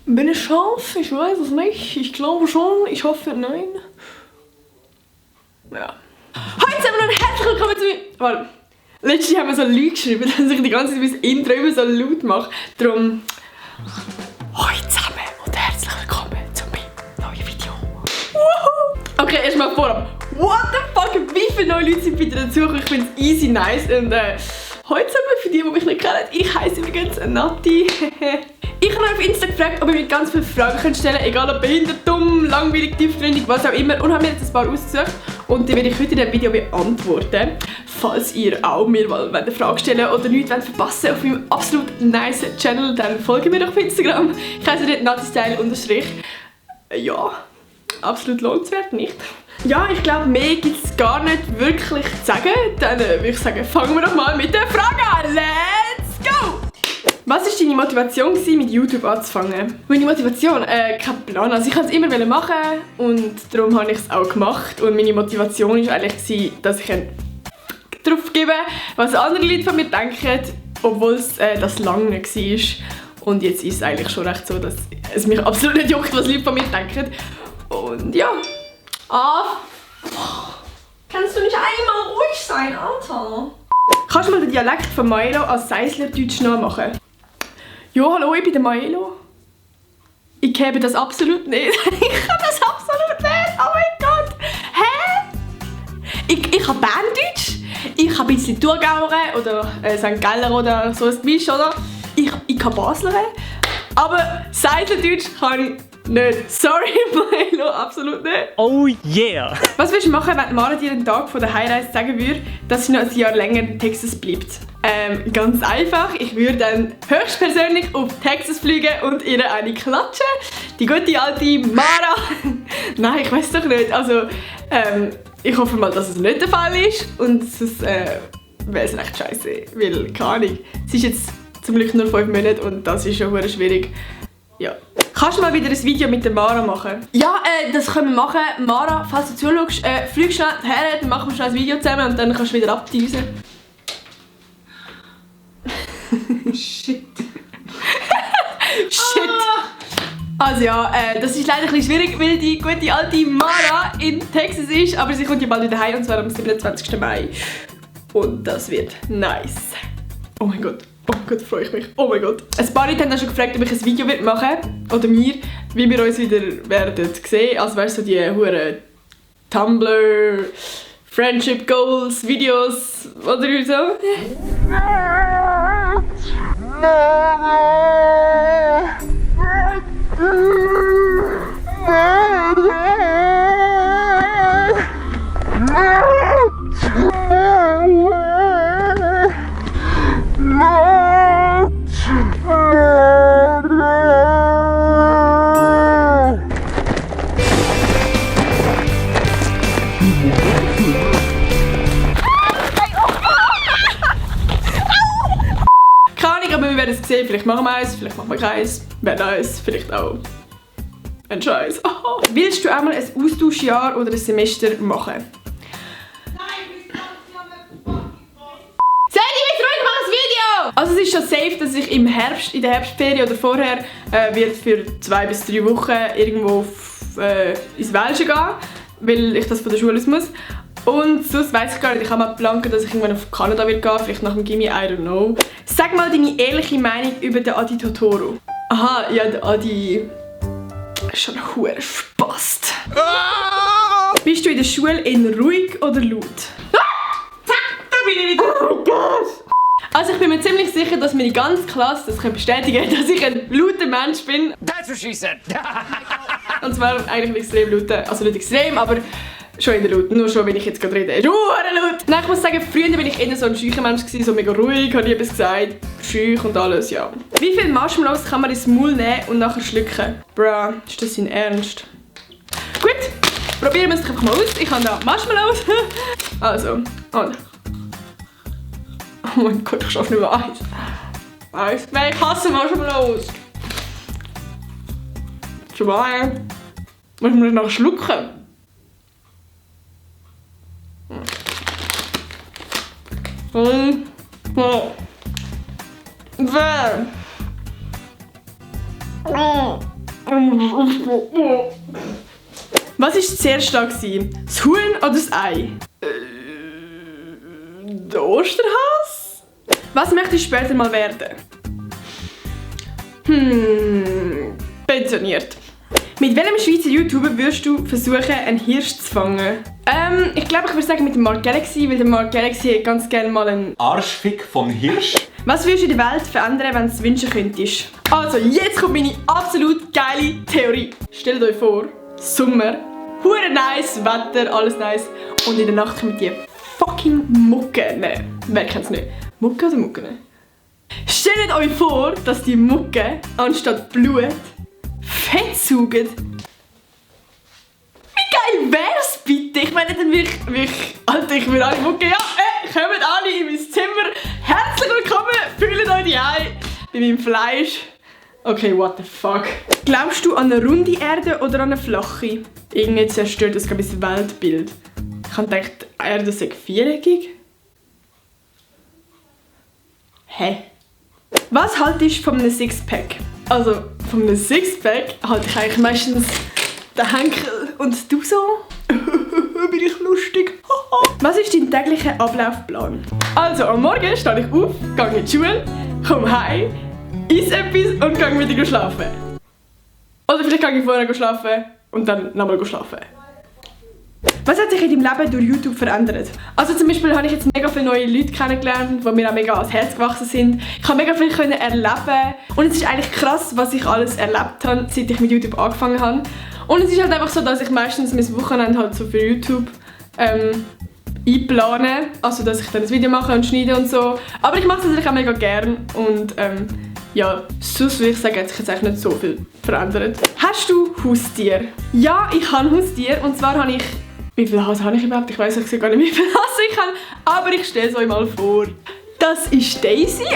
Bin ich scharf? Ich weiß es nicht. Ich glaube schon. Ich hoffe nein. Ja. Heute sind wir noch herzlich willkommen zu mir. Warte. Letztens haben wir so ein Lied geschrieben, dass ich die ganze Zeit mein Intro immer so laut mache. Darum. Hallo zusammen und herzlich willkommen zu meinem neuen Video. Woohoo! Okay, erstmal vorab. What the fuck? Wie viele neue Leute sind wieder dazu? Ich finde es easy nice. Und heute zusammen, für die mich nicht kennen, ich heiße übrigens Nati. Ich habe auf Insta gefragt, ob ich mir ganz viele Fragen stellen kann, egal ob behindert, dumm, langweilig, tiefgründig, was auch immer. Und habe mir jetzt ein paar ausgesucht und die werde ich heute in diesem Video beantworten. Falls ihr auch mir mal eine Frage stellen oder nichts verpassen auf meinem absolut nice Channel, dann folgt mir doch auf Instagram. Ich heiße dort natistyle_. Ja, absolut lohnenswert, nicht? Ja, ich glaube, mehr gibt es gar nicht wirklich zu sagen. Dann würde ich sagen, fangen wir doch mal mit der Frage an. Let's go! Was war deine Motivation, mit YouTube anzufangen? Meine Motivation? Kein Plan. Also ich wollte es immer machen und darum habe ich es auch gemacht. Und meine Motivation war eigentlich, dass ich darauf gebe, was andere Leute von mir denken, obwohl es das lange nicht war. Und jetzt ist es eigentlich schon recht so, dass es mich absolut nicht juckt, was Leute von mir denken. Und ja. Kannst du nicht einmal ruhig sein, Alter? Kannst du mal den Dialekt von Maelo als Seisler-Deutsch nachmachen? Ja, hallo, ich bin der Maelo. Ich kenne das absolut nicht. Ich kann das absolut nicht. Oh mein Gott. Hä? Ich kann Berndeutsch. Ich kann ein bisschen Thurgauer oder St. Galler oder so ein Misch, oder? Ich kann Basler. Aber Seisler-Deutsch kann ich nicht. Sorry, Maelo, absolut nicht. Oh yeah! Was willst du machen, wenn Mara dir den Tag von der Heimreise sagen würde, dass sie noch ein Jahr länger in Texas bleibt? Ganz einfach. Ich würde dann höchstpersönlich auf Texas fliegen und ihr eine klatschen. Die gute alte Mara. Nein, ich weiß doch nicht. Also, ich hoffe mal, dass es nicht der Fall ist. Und sonst wäre es recht scheiße. Weil, keine Ahnung, es ist jetzt zum Glück nur 5 Monate und das ist schon sehr schwierig. Ja. Kannst du mal wieder ein Video mit der Mara machen? Ja, das können wir machen. Mara, falls du zuschaust, flieg schnell her, dann machen wir schnell ein Video zusammen und dann kannst du wieder abdüsen. Shit. Shit. Also ja, das ist leider ein bisschen schwierig, weil die gute alte Mara in Texas ist, aber sie kommt ja bald wieder heim und zwar am 27. Mai. Und das wird nice. Oh mein Gott. Oh Gott, freue ich mich. Oh mein Gott. Ein paar Leute haben auch schon gefragt, ob ich ein Video machen will. Oder wir, wie wir uns wieder werden sehen. Also weißt du, so die huren Tumblr, Friendship Goals, Videos oder so. Vielleicht machen wir eins, vielleicht machen wir keins. Wäre nice, vielleicht auch ein Scheiß. Oh. Willst du einmal ein Austauschjahr oder ein Semester machen? Nein, ich will Sandy, bist ruhig, mach ein Video! Also es ist schon safe, dass ich im Herbst, in der Herbstferien oder vorher, wird für 2 bis 3 Wochen irgendwo ins Welsche gehen, weil ich das von der Schule aus muss. Und sonst weiss ich gar nicht, ich habe mal geplant, dass ich irgendwann auf Kanada will gehen, vielleicht nach dem Gimmi, I don't know. Sag mal deine ehrliche Meinung über den Adi Totoro. Aha, ja, der Adi ist schon ein hoher Spast. Bist du in der Schule eher ruhig oder laut? Da bin ich wieder. Oh mein Gott! Also ich bin mir ziemlich sicher, dass meine ganze Klasse das bestätigen kann, dass ich ein lauter Mensch bin. That's what she said! Und zwar eigentlich extrem laut, also nicht extrem, aber schon in der laut, nur schon wenn ich jetzt gerade rede. Ist laut! Nein, ich muss sagen, früher war ich eher so ein scheucher Mensch, so mega ruhig, habe ich etwas gesagt, scheuch und alles, ja. Wie viele Marshmallows kann man ins Maul nehmen und nachher schlucken? Bruh, ist das sein Ernst? Gut, probieren wir es einfach mal aus. Ich habe da Marshmallows. Also, und. Oh mein Gott, ich schaffe nicht mehr eins. Eins, zwei, ich hasse Marshmallows. 2. Muss man das nachher schlucken? 3. Was war zuerst da? Das Huhn oder das Ei? Der Osterhase? Was möchtest du später mal werden? Pensioniert. Mit welchem Schweizer YouTuber würdest du versuchen, einen Hirsch zu fangen? Ich glaube, ich würde sagen mit dem Mark Galaxy, weil der Mark Galaxy hat ganz gerne mal einen Arschfick von Hirsch. Was würdest du in der Welt verändern, wenn du es wünschen könntest? Also, jetzt kommt meine absolut geile Theorie. Stellt euch vor, Sommer, hure nice, Wetter, alles nice. Und in der Nacht kommen die fucking Mucken. Nein, wer kennt es nicht? Mucke oder Mucken? Stellt euch vor, dass die Mucke anstatt Blut Fett saugen. Wie geil wär's bitte? Ich meine, dann würde ich Alter, ich würde alle Mucke, ja, kommt alle in mein Zimmer. Herzlich willkommen, fühlt euch die ein bei meinem Fleisch. Okay, what the fuck. Glaubst du an eine runde Erde oder an eine flache? Irgendwie zerstört das glaube ich das Weltbild. Ich habe gedacht, die Erde sei viereckig. Hä? Was haltest du von einem Sixpack? Also, von einem Sixpack halte ich eigentlich meistens den Henkel. Und du so? Bin ich lustig? Was ist dein täglicher Ablaufplan? Also, am Morgen stehe ich auf, gehe in die Schule, komme heim, esse etwas und gehe wieder schlafen. Oder vielleicht gehe ich vorher schlafen und dann nochmal schlafen. Was hat sich in deinem Leben durch YouTube verändert? Also zum Beispiel habe ich jetzt mega viele neue Leute kennengelernt, die mir auch mega ans Herz gewachsen sind. Ich habe mega viel erleben und es ist eigentlich krass, was ich alles erlebt habe, seit ich mit YouTube angefangen habe. Und es ist halt einfach so, dass ich meistens mein Wochenende halt so für YouTube einplane. Also dass ich dann ein Video mache und schneide und so. Aber ich mache es natürlich auch mega gern und ja, sonst würde ich sagen, hat sich jetzt eigentlich nicht so viel verändert. Hast du Haustier? Ja, ich habe Haustier und zwar habe ich... Wie viel Hase habe ich überhaupt? Ich weiß gar nicht, wie viel Hase ich habe, aber ich stelle es euch mal vor. Das ist Daisy.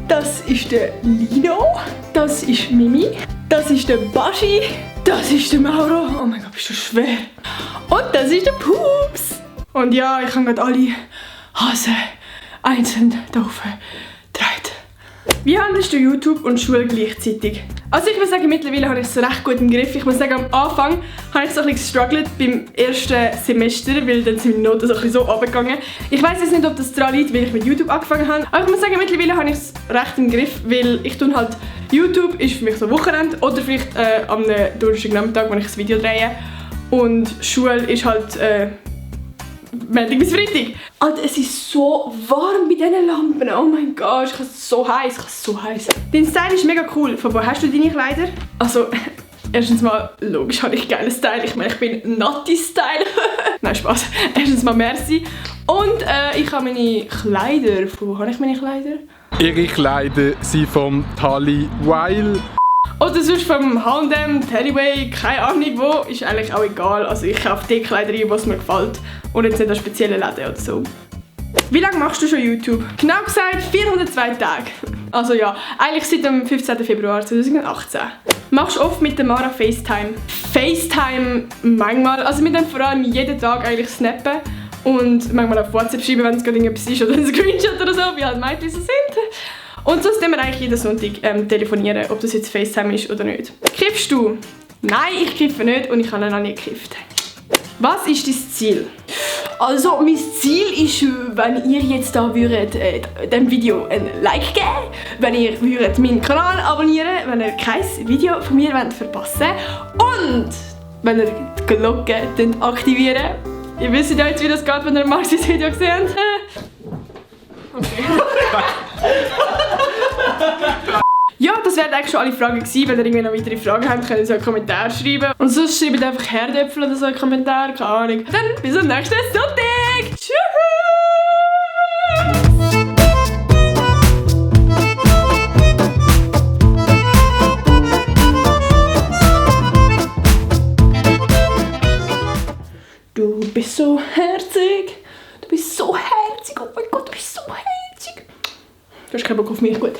Das ist der Lino. Das ist Mimi. Das ist der Baschi. Das ist der Mauro. Oh mein Gott, bist du schwer. Und das ist der Pups. Und ja, ich habe gerade alle Hasen einzeln da aufgetragen. Wie handelst du YouTube und Schule gleichzeitig? Also ich muss sagen, mittlerweile habe ich es recht gut im Griff. Ich muss sagen, am Anfang habe ich so ein bisschen gestruggelt beim ersten Semester, weil dann sind meine Noten so ein bisschen so runtergegangen. Ich weiss jetzt nicht, ob das daran liegt, weil ich mit YouTube angefangen habe. Aber ich muss sagen, mittlerweile habe ich es recht im Griff, weil ich tue halt, YouTube ist für mich so Wochenende oder vielleicht am Donnerstagnachmittag, wenn ich das Video drehe. Und Schule ist halt Montag bis Freitag. Alter, es ist so warm bei diesen Lampen. Oh mein Gott, ich habe es so heiß. Dein Style ist mega cool. Von wo hast du deine Kleider? Also, erstens mal, logisch habe ich geilen Style. Ich meine, ich bin Natti-Style. Nein, Spaß. Erstens mal merci. Und ich habe meine Kleider. Von wo habe ich meine Kleider? Ihre Kleider sind vom Tali Weil. Oder sonst vom H&M, Teddy, keine Ahnung wo, ist eigentlich auch egal. Also ich kaufe die Kleider ein, was mir gefällt und jetzt nicht an speziellen Läden oder so. Wie lange machst du schon YouTube? Genau gesagt 402 Tage. Also ja, eigentlich seit dem 15. Februar 2018. Machst du oft mit der Mara FaceTime? FaceTime manchmal, also mit dem vor allem jeden Tag eigentlich snappen und manchmal auf WhatsApp schreiben, wenn es gerade irgendetwas ist oder ein Screenshot oder so, wie halt Mädchen so sind. Und sonst wir eigentlich jeden Sonntag telefonieren, ob das jetzt FaceTime ist oder nicht. Kiffst du? Nein, ich kiffe nicht und ich habe noch nie gekifft. Was ist dein Ziel? Also, mein Ziel ist, wenn ihr jetzt da würdet, dem Video ein Like geben, wenn ihr würdet meinen Kanal abonnieren, wenn ihr kein Video von mir verpassen wollt und wenn ihr die Glocke aktivieren. Ihr wisst ja jetzt, wie das geht, wenn ihr Marcis Video gesehen habt. Okay. Ja, das wären eigentlich schon alle Fragen gewesen. Wenn ihr irgendwie noch weitere Fragen habt, könnt ihr so einen Kommentar schreiben. Und sonst schreibt einfach Herdöpfel oder so einen Kommentar, keine Ahnung. Dann bis zum nächsten Sonntag! Tschüss! Du bist so herzig. Du bist so herzig. Oh mein Gott, du bist so herzig. Du hast keinen Bock auf mich, gut.